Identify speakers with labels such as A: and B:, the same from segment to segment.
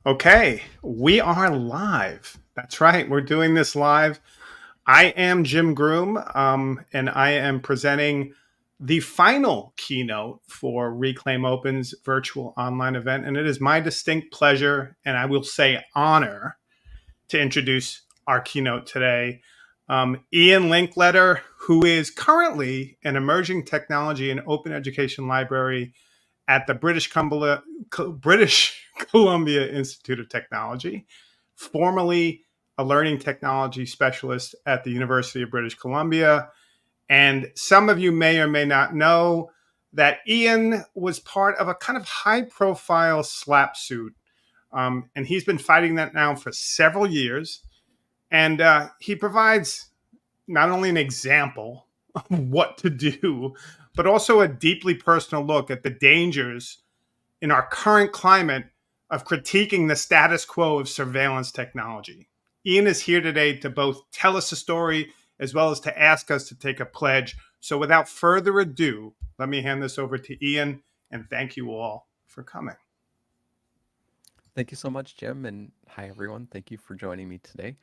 A: Okay, we are live. That's right. We're doing this live. I am Jim Groom, and I am presenting the final keynote for Reclaim Open's virtual online event. And it is my distinct pleasure, and I will say honor, to introduce our keynote today. Ian Linkletter, who is currently an emerging technology and open education library at the British Columbia Institute of Technology, formerly a learning technology specialist at the University of British Columbia. And some of you may or may not know that Ian was part of a kind of high profile SLAPP suit. And he's been fighting that now for several years. And he provides not only an example of what to do, but also a deeply personal look at the dangers in our current climate of critiquing the status quo of surveillance technology. Ian is here today to both tell us a story as well as to ask us to take a pledge. So without further ado, let me hand this over to Ian and thank you all for coming.
B: Thank you so much, Jim, and hi everyone. Thank you for joining me today.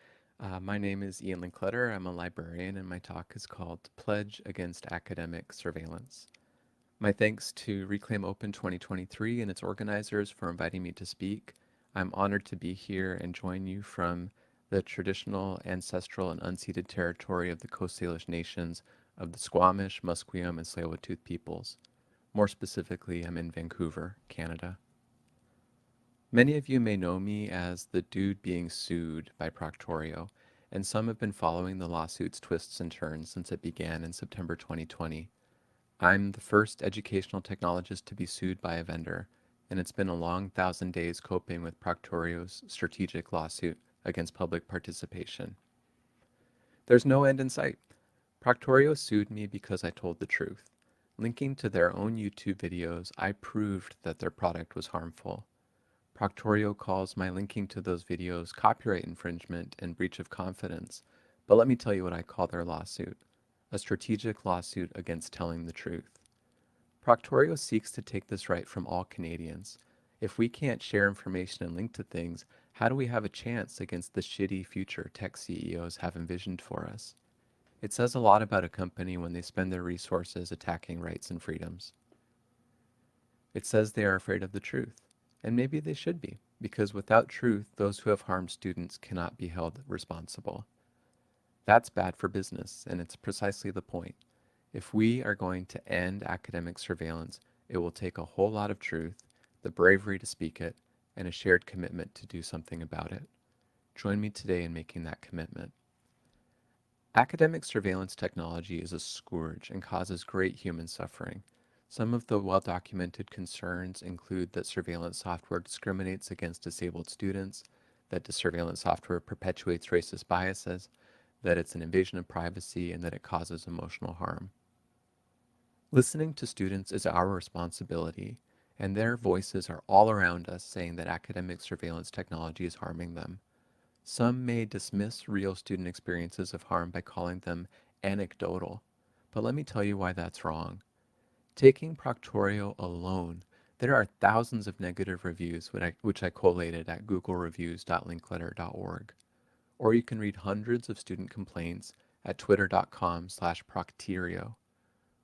B: My name is Ian Linkletter. I'm a librarian, and my talk is called Pledge Against Academic Surveillance. My thanks to Reclaim Open 2023 and its organizers for inviting me to speak. I'm honored to be here and join you from the traditional, ancestral, and unceded territory of the Coast Salish nations of the Squamish, Musqueam, and Tsleil-Waututh peoples. More specifically, I'm in Vancouver, Canada. Many of you may know me as the dude being sued by Proctorio, and some have been following the lawsuit's twists and turns since it began in September 2020. I'm the first educational technologist to be sued by a vendor, and it's been a long 1,000 days coping with Proctorio's strategic lawsuit against public participation. There's no end in sight. Proctorio sued me because I told the truth. Linking to their own YouTube videos, I proved that their product was harmful. Proctorio calls my linking to those videos copyright infringement and breach of confidence, but let me tell you what I call their lawsuit: a strategic lawsuit against telling the truth. Proctorio seeks to take this right from all Canadians. If we can't share information and link to things, how do we have a chance against the shitty future tech CEOs have envisioned for us? It says a lot about a company when they spend their resources attacking rights and freedoms. It says they are afraid of the truth. And maybe they should be, because without truth, those who have harmed students cannot be held responsible. That's bad for business, and it's precisely the point. If we are going to end academic surveillance, it will take a whole lot of truth, the bravery to speak it, and a shared commitment to do something about it. Join me today in making that commitment. Academic surveillance technology is a scourge and causes great human suffering. Some of the well-documented concerns include that surveillance software discriminates against disabled students, that the surveillance software perpetuates racist biases, that it's an invasion of privacy, and that it causes emotional harm. Listening to students is our responsibility, and their voices are all around us saying that academic surveillance technology is harming them. Some may dismiss real student experiences of harm by calling them anecdotal, but let me tell you why that's wrong. Taking Proctorio alone, there are thousands of negative reviews which I collated at googlereviews.linkletter.org. Or you can read hundreds of student complaints at twitter.com/Proctorio.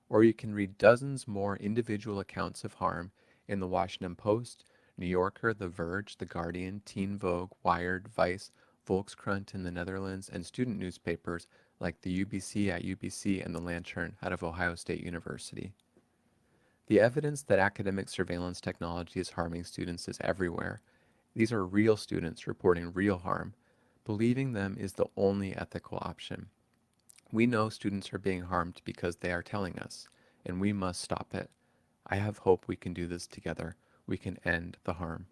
B: Or you can read dozens more individual accounts of harm in the Washington Post, New Yorker, The Verge, The Guardian, Teen Vogue, Wired, Vice, Volkskrant in the Netherlands, and student newspapers like the UBC at UBC and the Lantern out of Ohio State University. The evidence that academic surveillance technology is harming students is everywhere. These are real students reporting real harm. Believing them is the only ethical option. We know students are being harmed because they are telling us, and we must stop it. I have hope we can do this together. We can end the harm.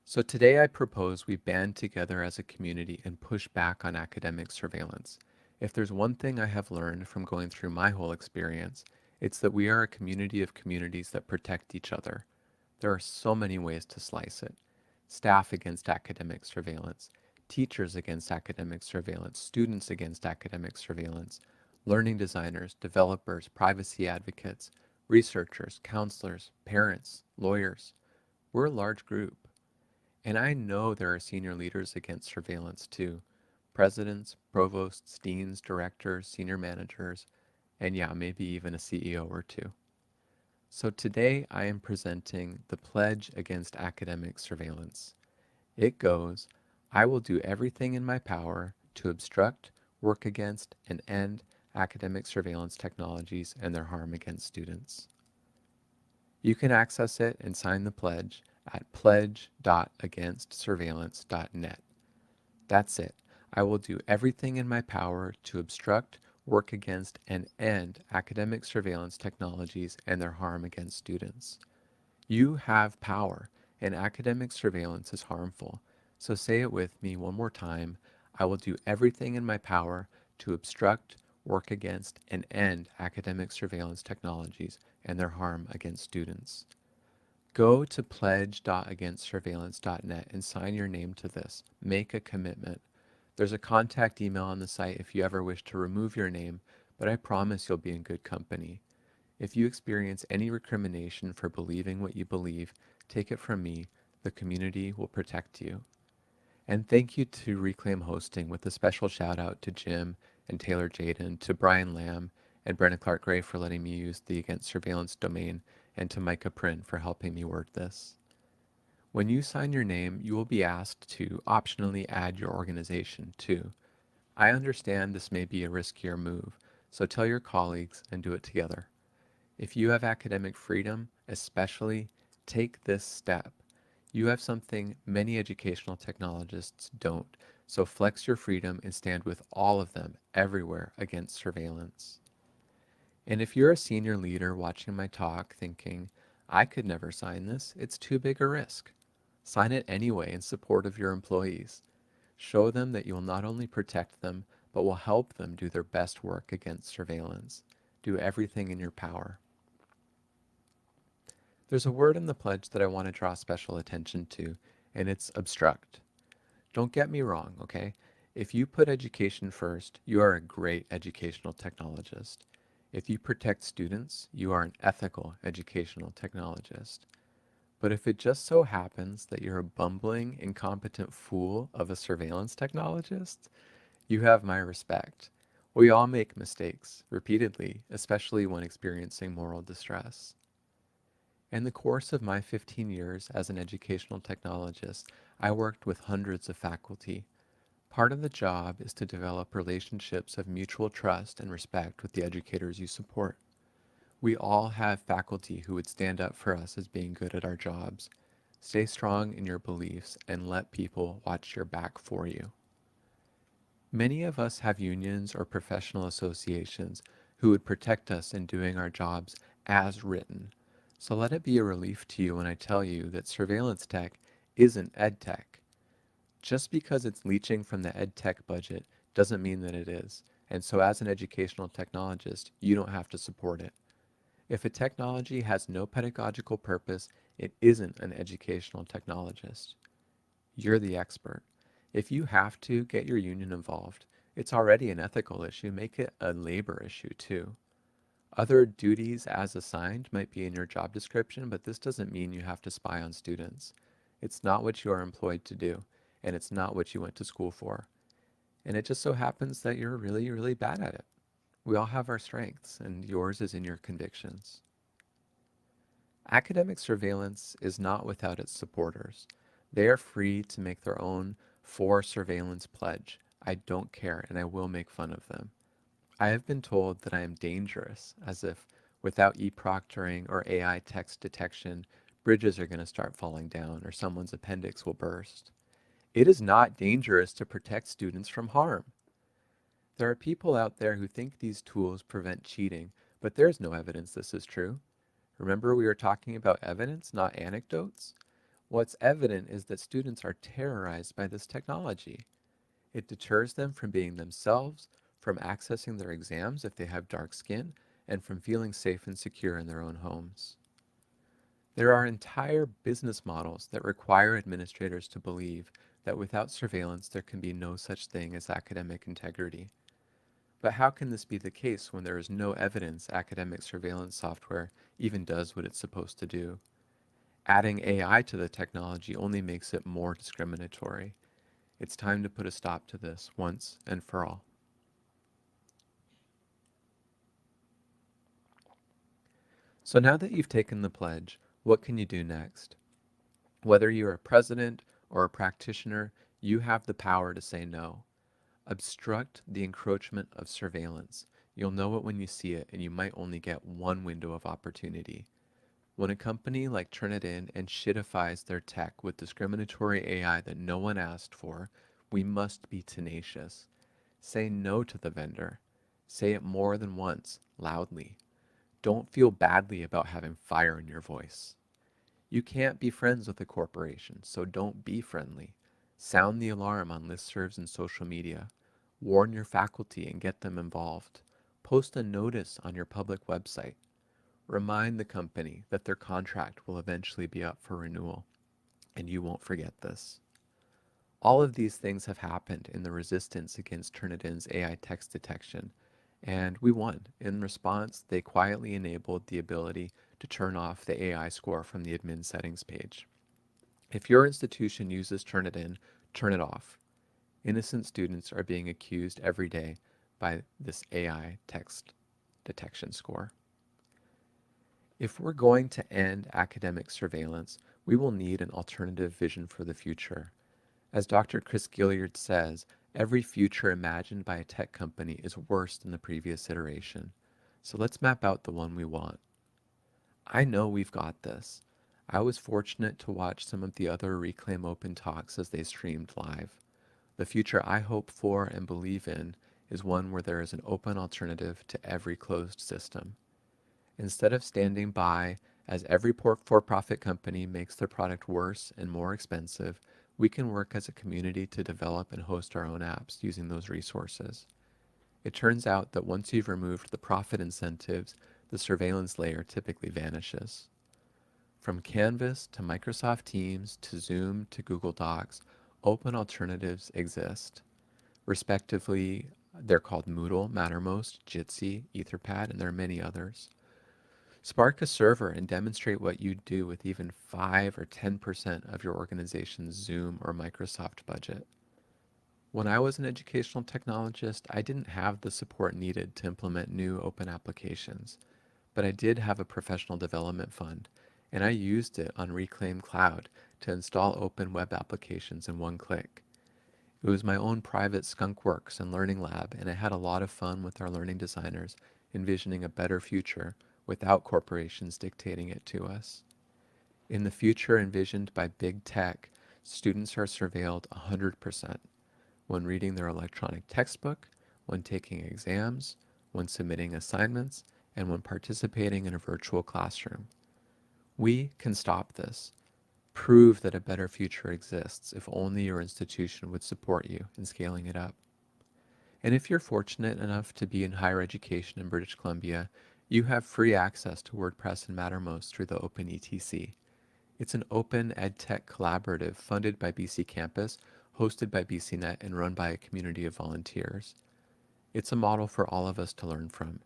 B: So today I propose we band together as a community and push back on academic surveillance. If there's one thing I have learned from going through my whole experience, it's that we are a community of communities that protect each other. There are so many ways to slice it. Staff against academic surveillance, teachers against academic surveillance, students against academic surveillance, learning designers, developers, privacy advocates, researchers, counselors, parents, lawyers. We're a large group. And I know there are senior leaders against surveillance too. Presidents, provosts, deans, directors, senior managers, and yeah, maybe even a CEO or two. So today I am presenting the Pledge Against Academic Surveillance. It goes, I will do everything in my power to obstruct, work against, and end academic surveillance technologies and their harm against students. You can access it and sign the pledge at pledge.againstsurveillance.net. That's it. I will do everything in my power to obstruct, work against, and end academic surveillance technologies and their harm against students. You have power, and academic surveillance is harmful. So say it with me one more time. I will do everything in my power to obstruct, work against, and end academic surveillance technologies and their harm against students. Go to pledge.againstsurveillance.net and sign your name to this. Make a commitment. There's a contact email on the site if you ever wish to remove your name, but I promise you'll be in good company. If you experience any recrimination for believing what you believe, take it from me. The community will protect you. And thank you to Reclaim Hosting with a special shout out to Jim and Taylor Jaden, to Brian Lamb and Brenna Clark Gray for letting me use the Against Surveillance domain, and to Micah Print for helping me word this. When you sign your name, you will be asked to optionally add your organization too. I understand this may be a riskier move, so tell your colleagues and do it together. If you have academic freedom, especially, take this step. You have something many educational technologists don't, so flex your freedom and stand with all of them everywhere against surveillance. And if you're a senior leader watching my talk thinking, I could never sign this, it's too big a risk, sign it anyway in support of your employees. Show them that you will not only protect them, but will help them do their best work against surveillance. Do everything in your power. There's a word in the pledge that I want to draw special attention to, and it's obstruct. Don't get me wrong, okay? If you put education first, you are a great educational technologist. If you protect students, you are an ethical educational technologist. But if it just so happens that you're a bumbling, incompetent fool of a surveillance technologist, you have my respect. We all make mistakes, repeatedly, especially when experiencing moral distress. In the course of my 15 years as an educational technologist, I worked with hundreds of faculty. Part of the job is to develop relationships of mutual trust and respect with the educators you support. We all have faculty who would stand up for us as being good at our jobs. Stay strong in your beliefs and let people watch your back for you. Many of us have unions or professional associations who would protect us in doing our jobs as written. So let it be a relief to you when I tell you that surveillance tech isn't edtech. Just because it's leeching from the edtech budget doesn't mean that it is. And so as an educational technologist, you don't have to support it. If a technology has no pedagogical purpose, it isn't an educational technologist. You're the expert. If you have to get your union involved, it's already an ethical issue. Make it a labor issue too. Other duties as assigned might be in your job description, but this doesn't mean you have to spy on students. It's not what you are employed to do, and it's not what you went to school for. And it just so happens that you're really, really bad at it. We all have our strengths, and yours is in your convictions. Academic surveillance is not without its supporters. They are free to make their own for surveillance pledge. I don't care, and I will make fun of them. I have been told that I am dangerous, as if without e-proctoring or AI text detection, bridges are going to start falling down or someone's appendix will burst. It is not dangerous to protect students from harm. There are people out there who think these tools prevent cheating, but there's no evidence this is true. Remember, we were talking about evidence, not anecdotes? What's evident is that students are terrorized by this technology. It deters them from being themselves, from accessing their exams if they have dark skin, and from feeling safe and secure in their own homes. There are entire business models that require administrators to believe that without surveillance there can be no such thing as academic integrity. But how can this be the case when there is no evidence academic surveillance software even does what it's supposed to do? Adding AI to the technology only makes it more discriminatory. It's time to put a stop to this once and for all. So now that you've taken the pledge, what can you do next? Whether you're a president or a practitioner, you have the power to say no. Obstruct the encroachment of surveillance. You'll know it when you see it, and you might only get one window of opportunity. When a company like Turnitin and shitifies their tech with discriminatory AI that no one asked for, we must be tenacious. Say no to the vendor. Say it more than once, loudly. Don't feel badly about having fire in your voice. You can't be friends with a corporation, so don't be friendly. Sound the alarm on listservs and social media. Warn your faculty and get them involved. Post a notice on your public website. Remind the company that their contract will eventually be up for renewal, and you won't forget this. All of these things have happened in the resistance against Turnitin's AI text detection, and we won. In response, they quietly enabled the ability to turn off the AI score from the admin settings page. If your institution uses Turnitin, turn it off. Innocent students are being accused every day by this AI text detection score. If we're going to end academic surveillance, we will need an alternative vision for the future. As Dr. Chris Gilliard says, every future imagined by a tech company is worse than the previous iteration. So let's map out the one we want. I know we've got this. I was fortunate to watch some of the other Reclaim Open talks as they streamed live. The future I hope for and believe in is one where there is an open alternative to every closed system. Instead of standing by as every for-profit company makes their product worse and more expensive, we can work as a community to develop and host our own apps using those resources. It turns out that once you've removed the profit incentives, the surveillance layer typically vanishes. From Canvas to Microsoft Teams to Zoom to Google Docs, open alternatives exist. Respectively, they're called Moodle, Mattermost, Jitsi, Etherpad, and there are many others. Spark a server and demonstrate what you'd do with even 5 or 10% of your organization's Zoom or Microsoft budget. When I was an educational technologist, I didn't have the support needed to implement new open applications, but I did have a professional development fund, and I used it on Reclaim Cloud to install open web applications in one click. It was my own private skunkworks and learning lab, and I had a lot of fun with our learning designers, envisioning a better future without corporations dictating it to us. In the future envisioned by big tech, students are surveilled 100% when reading their electronic textbook, when taking exams, when submitting assignments, and when participating in a virtual classroom. We can stop this. Prove that a better future exists if only your institution would support you in scaling it up. And if you're fortunate enough to be in higher education in British Columbia, you have free access to WordPress and Mattermost through the Open ETC. It's an open edtech collaborative funded by BC Campus, hosted by BCNet, and run by a community of volunteers. It's a model for all of us to learn from.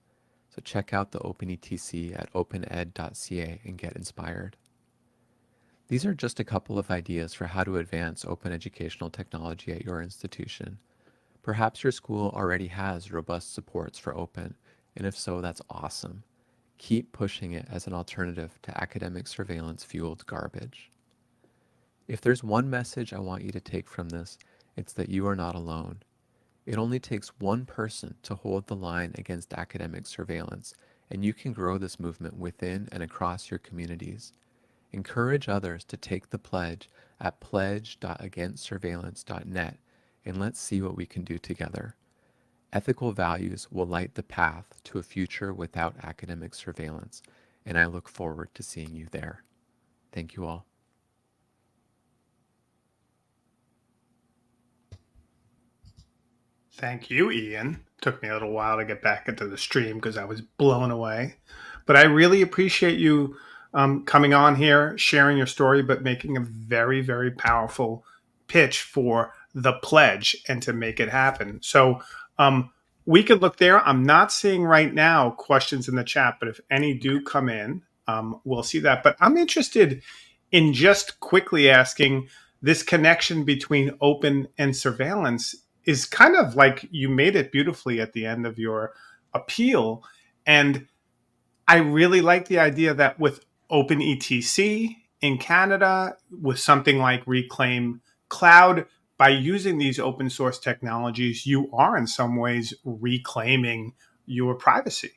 B: So check out the Open ETC at opened.ca and get inspired. These are just a couple of ideas for how to advance open educational technology at your institution. Perhaps your school already has robust supports for open, and if so, that's awesome. Keep pushing it as an alternative to academic surveillance-fueled garbage. If there's one message I want you to take from this, it's that you are not alone. It only takes one person to hold the line against academic surveillance, and you can grow this movement within and across your communities. Encourage others to take the pledge at pledge.againstsurveillance.net, and let's see what we can do together. Ethical values will light the path to a future without academic surveillance, and I look forward to seeing you there. Thank you all.
A: Thank you, Ian. Took me a little while to get back into the stream because I was blown away. But I really appreciate you coming on here, sharing your story, but making a very, very powerful pitch for the pledge and to make it happen. So we could look there. I'm not seeing right now questions in the chat, but if any do come in, we'll see that. But I'm interested in just quickly asking, this connection between open and surveillance is kind of like you made it beautifully at the end of your appeal. And I really like the idea that with OpenETC in Canada, with something like Reclaim Cloud, by using these open source technologies, you are in some ways reclaiming your privacy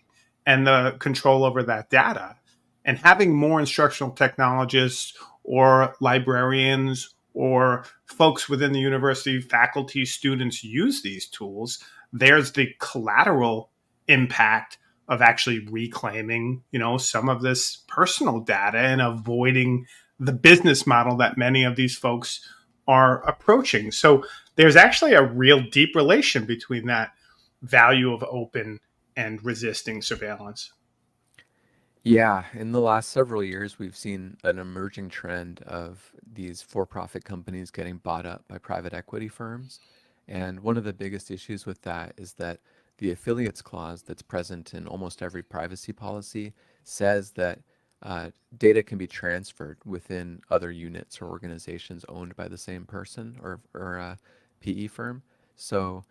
A: and the control over that data. And having more instructional technologists or librarians or folks within the university, faculty, students use these tools, there's the collateral impact of actually reclaiming, some of this personal data and avoiding the business model that many of these folks are approaching. So there's actually a real deep relation between that value of open and resisting surveillance.
B: Yeah, in the last several years, we've seen an emerging trend of these for-profit companies getting bought up by private equity firms. And one of the biggest issues with that is that the affiliates clause that's present in almost every privacy policy says that data can be transferred within other units or organizations owned by the same person or a PE firm. So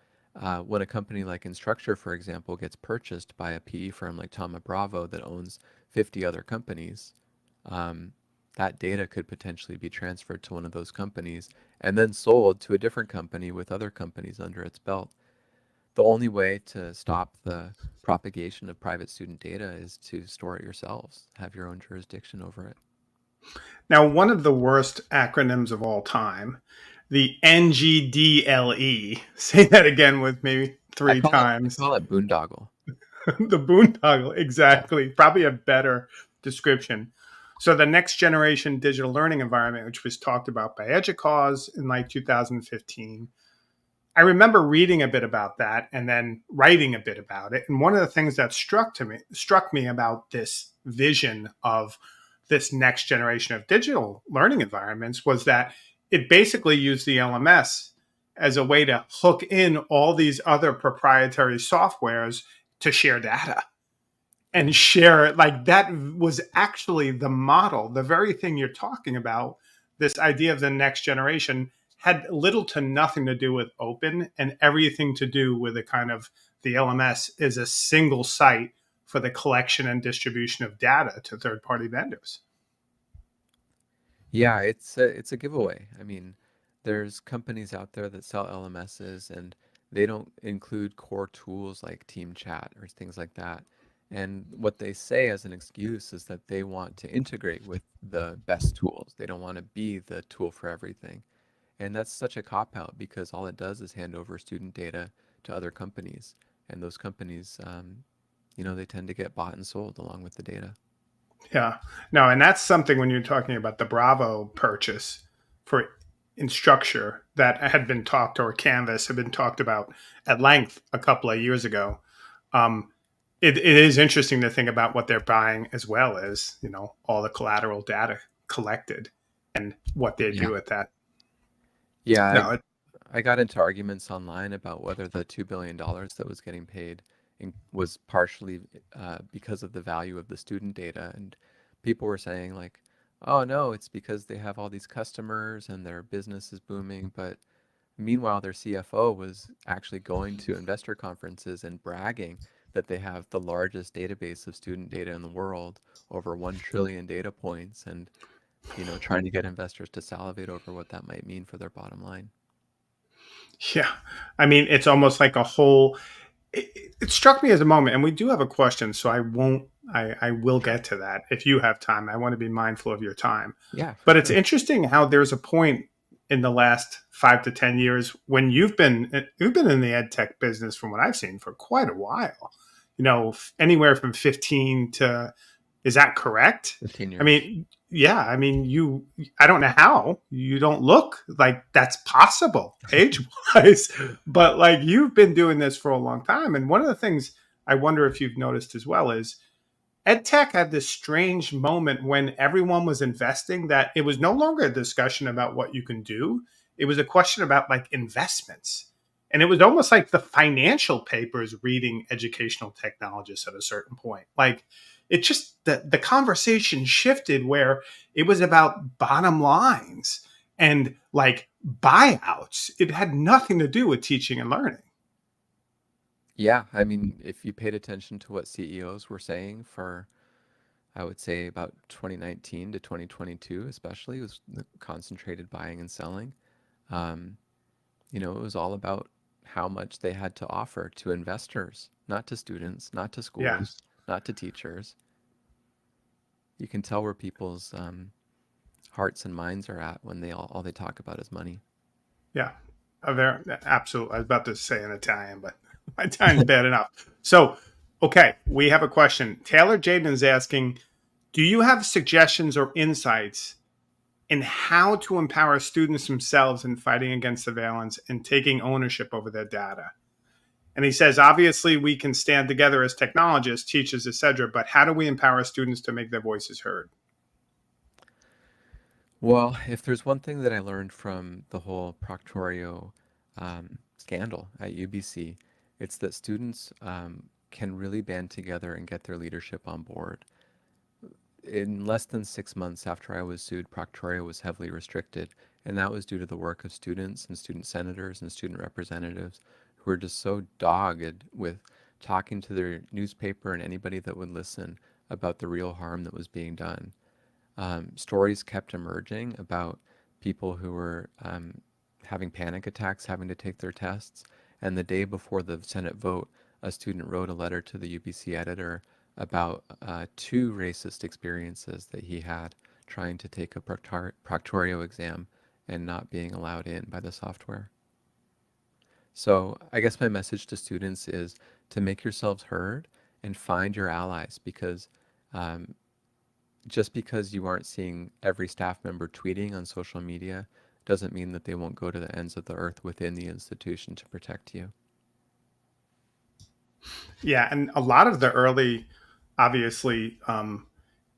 B: when a company like Instructure, for example, gets purchased by a PE firm like Thoma Bravo that owns 50 other companies, um, that data could potentially be transferred to one of those companies and then sold to a different company with other companies under its belt. The only way to stop the propagation of private student data is to store it yourselves, have your own jurisdiction over it.
A: Now, one of the worst acronyms of all time, the NGDLE, say that again with me three
B: I
A: times.
B: call it boondoggle.
A: The boondoggle, exactly. Probably a better description. So the next generation digital learning environment, which was talked about by EDUCAUSE in like 2015, I remember reading a bit about that and then writing a bit about it. And one of the things that struck me about this vision of this next generation of digital learning environments was that it basically used the LMS as a way to hook in all these other proprietary softwares to share data and share it. Like that was actually the model, the very thing you're talking about. This idea of the next generation had little to nothing to do with open and everything to do with a kind of the LMS is a single site for the collection and distribution of data to third party vendors.
B: Yeah, it's a giveaway. I mean, there's companies out there that sell LMSs and they don't include core tools like Team Chat or things like that. And what they say as an excuse is that they want to integrate with the best tools. They don't want to be the tool for everything. And that's such a cop out because all it does is hand over student data to other companies. And those companies, they tend to get bought and sold along with the data.
A: Yeah. No, and that's something when you're talking about the Bravo purchase for Instructure that had been talked, or Canvas had been talked about at length a couple of years ago. Um, it is interesting to think about what they're buying as well as, all the collateral data collected and what they
B: Yeah.
A: do with that.
B: Yeah,
A: No,
B: I got into arguments online about whether the $2 billion that was getting paid was partially because of the value of the student data. And people were saying, like, oh no, it's because they have all these customers and their business is booming. But meanwhile, their CFO was actually going to investor conferences and bragging that they have the largest database of student data in the world, over 1 trillion data points, and trying to get investors to salivate over what that might mean for their bottom line.
A: yeah. I mean, it's almost like a whole. It struck me as a moment, and we do have a question, so I won't. I will
B: Sure.
A: get to that if you have time. I want to be mindful of your time.
B: Yeah, for
A: But it's
B: sure.
A: interesting how there's a point in the last 5 to 10 years when you've been in the ed tech business from what I've seen for quite a while. Anywhere from 15 to, is that correct?
B: 15
A: I
B: years.
A: mean, yeah. I mean, I don't know how you don't look like that's possible age wise, but like you've been doing this for a long time. And one of the things I wonder if you've noticed as well is EdTech had this strange moment when everyone was investing that it was no longer a discussion about what you can do. It was a question about like investments. And it was almost like the financial papers reading educational technologists at a certain point. Like it just the conversation shifted where it was about bottom lines and like buyouts. It had nothing to do with teaching and learning.
B: Yeah, I mean, if you paid attention to what CEOs were saying for, I would say about 2019 to 2022, especially, was the concentrated buying and selling. Um, it was all about how much they had to offer to investors, not to students, not to
A: Yeah,
B: schools, not to teachers. You can tell where people's hearts and minds are at when all they talk about is money.
A: yeah, very absolutely. I was about to say in Italian, but my Italian's bad enough. So, okay, we have a question. Taylor Jaden is asking, do you have suggestions or insights in how to empower students themselves in fighting against surveillance and taking ownership over their data? And he says, obviously, we can stand together as technologists, teachers, etc., but how do we empower students to make their voices heard?
B: Well, if there's one thing that I learned from the whole Proctorio scandal at UBC, it's that students can really band together and get their leadership on board. In less than 6 months after I was sued, Proctorio was heavily restricted, and that was due to the work of students and student senators and student representatives who were just so dogged with talking to their newspaper and anybody that would listen about the real harm that was being done. Stories kept emerging about people who were having panic attacks, having to take their tests. And the day before the Senate vote, a student wrote a letter to the UBC editor about two racist experiences that he had trying to take a Proctorio exam and not being allowed in by the software. So I guess my message to students is to make yourselves heard and find your allies, because um, just because you aren't seeing every staff member tweeting on social media doesn't mean that they won't go to the ends of the earth within the institution to protect you.
A: Yeah, and a lot of the early, obviously,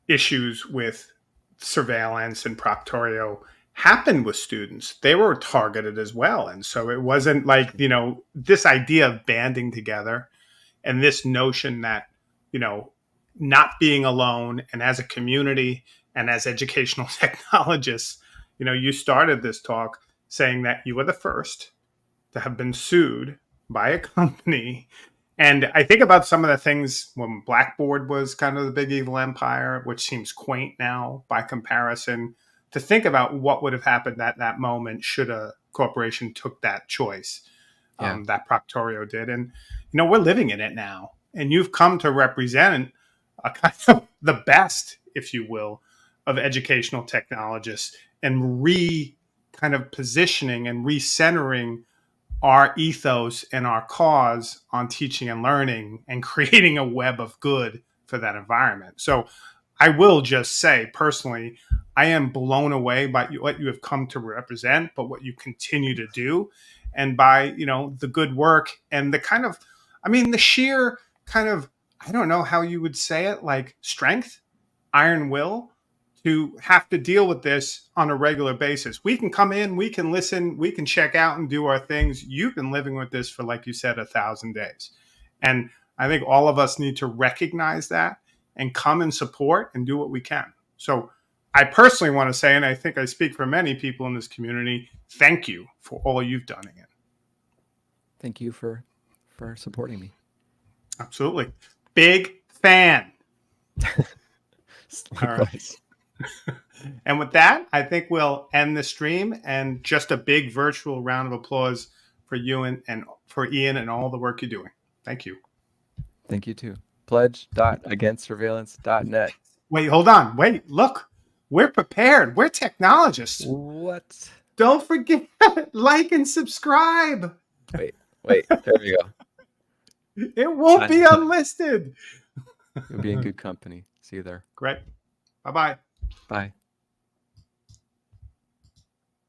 A: issues with surveillance and Proctorio happened with students. They were targeted as well. And so it wasn't like, this idea of banding together and this notion that, you know, not being alone and as a community and as educational technologists, you started this talk saying that you were the first to have been sued by a company. And I think about some of the things when Blackboard was kind of the big evil empire, which seems quaint now by comparison, to think about what would have happened at that moment should a corporation took that choice,
B: Yeah.
A: that Proctorio did. And, we're living in it now. And you've come to represent a kind of the best, if you will, of educational technologists and kind of positioning and recentering our ethos and our cause on teaching and learning and creating a web of good for that environment. So I will just say personally, I am blown away by what you have come to represent, but what you continue to do, and by, the good work and the kind of, the sheer kind of, I don't know how you would say it, like strength, iron will to have to deal with this on a regular basis. We can come in, we can listen, we can check out and do our things. You've been living with this for, like you said, 1,000 days. And I think all of us need to recognize that and come and support and do what we can. So I personally want to say, and I think I speak for many people in this community, thank you for all you've done again.
B: Thank you for supporting me.
A: Absolutely. Big fan. All right. And with that, I think we'll end the stream, and just a big virtual round of applause for you and for Ian and all the work you're doing. Thank you.
B: Thank you too. Pledge.againstsurveillance.net.
A: Wait, hold on. Wait, look. We're prepared. We're technologists.
B: What?
A: Don't forget, like and subscribe.
B: Wait, there we go.
A: It won't be unlisted.
B: You'll be in good company. See you there.
A: Great. Bye-bye.
B: Bye.